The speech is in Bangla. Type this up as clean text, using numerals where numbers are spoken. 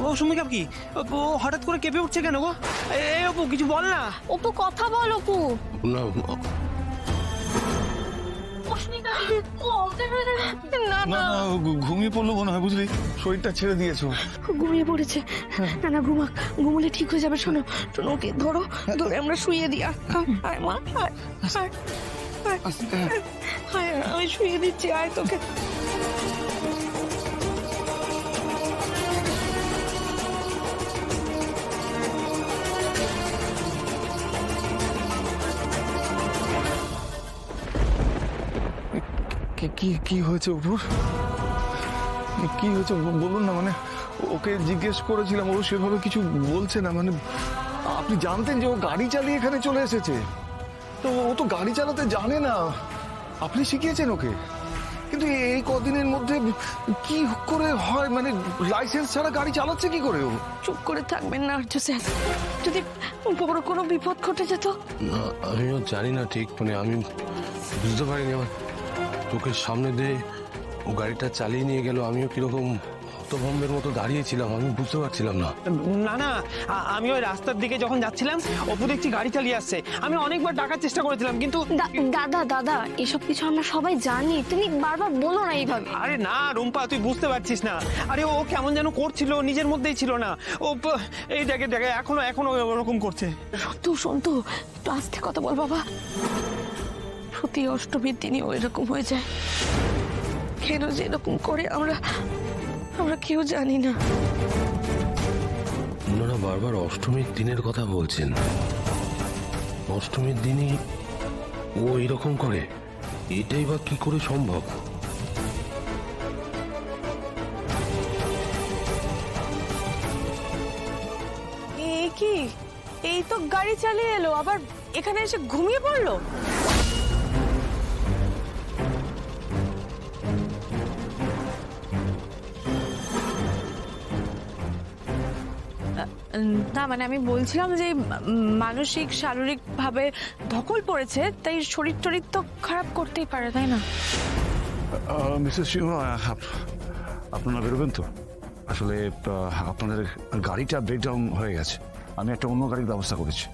ও সুমিকা কি ও হঠাৎ করে কেঁপে উঠছে কেন গো? এই অপু কিছু বল না। অপু কথা বল অপু। না না না ঘুমিয়ে পড়লো মনে হয়, বুঝলি, শরীরটা ছেড়ে দিয়েছো। ঘুমিয়ে পড়েছে। না না ঘুমলে ঠিক হয়ে যাবে। শোনো শোনো, ওকে ধরো ধরে আমরা শুয়ে দিই। আয় মা, আমি শুয়ে দিচ্ছি, আয় তোকে। কি হয়েছে অপুর? কি হয়েছে বলুন না। মানে ওকে জিজ্ঞেস করেছিলাম, ও সেভাবে কিছু বলছে না। মানে আপনি জানতেন যে ও গাড়ি চালিয়ে এখানে চলে এসেছে? তো ও তো গাড়ি চালাতে জানে না, আপনি শিখিয়েছেন ওকে। কিন্তু এই কদিনের মধ্যে কি করে হয়, মানে লাইসেন্স ছাড়া গাড়ি চালাচ্ছে কি করে ও? চুপ করে থাকবেন না আর্য স্যার, যদি বড় কোনো বিপদ ঘটে যেত। না, আমিও জানি না ঠিক, মানে আমি বুঝতে পারিনি। আমার চোখের সামনে দিয়ে ও গাড়িটা চালিয়ে নিয়ে গেল, আমিও কিরকম হতভম্বের মতো দাঁড়িয়েছিলাম, আমি বুঝতে পারছিলাম না। না না, আমি ওই রাস্তার দিকে যখন যাচ্ছিলাম অপু দেখছি গাড়ি চালিয়ে আসছে। আমি অনেকবার ডাকার চেষ্টা করেছিলাম কিন্তু দাদা এসব কিছু আমরা সবাই জানি, তুমি বারবার বলো না এইভাবে। আরে না রুম্পা, তুই বুঝতে পারছিস না। আরে ও কেমন যেন করছিল, নিজের মধ্যেই ছিল না ও। এই দেখে এখনো ওরকম করছে। সন্তু একটু আস্তে কথা বল বাবা। প্রতি অষ্টমীর দিনই ও এরকম হয়ে যায়। কেন যে এরকম করে আমরা কেউ জানি না। ওনারা বারবার অষ্টমীর দিনের কথা বলছেন। অষ্টমীর দিনই ও এরকম করে, এটাই বা কি করে সম্ভব? কি এই তো গাড়ি চালিয়ে এলো, আবার এখানে এসে ঘুমিয়ে পড়লো। না মানে আমি বলছিলাম যে মানসিক শারীরিক ভাবে ধকল পড়েছে, তাই শরীর টরীর তো খারাপ করতেই পারে, তাই না? মিসেস সিংহ, আপনারা বেরোবেন তো? আসলে আপনাদের গাড়িটা ব্রেকডাউন হয়ে গেছে, আমি একটা অন্য গাড়ির ব্যবস্থা করেছি।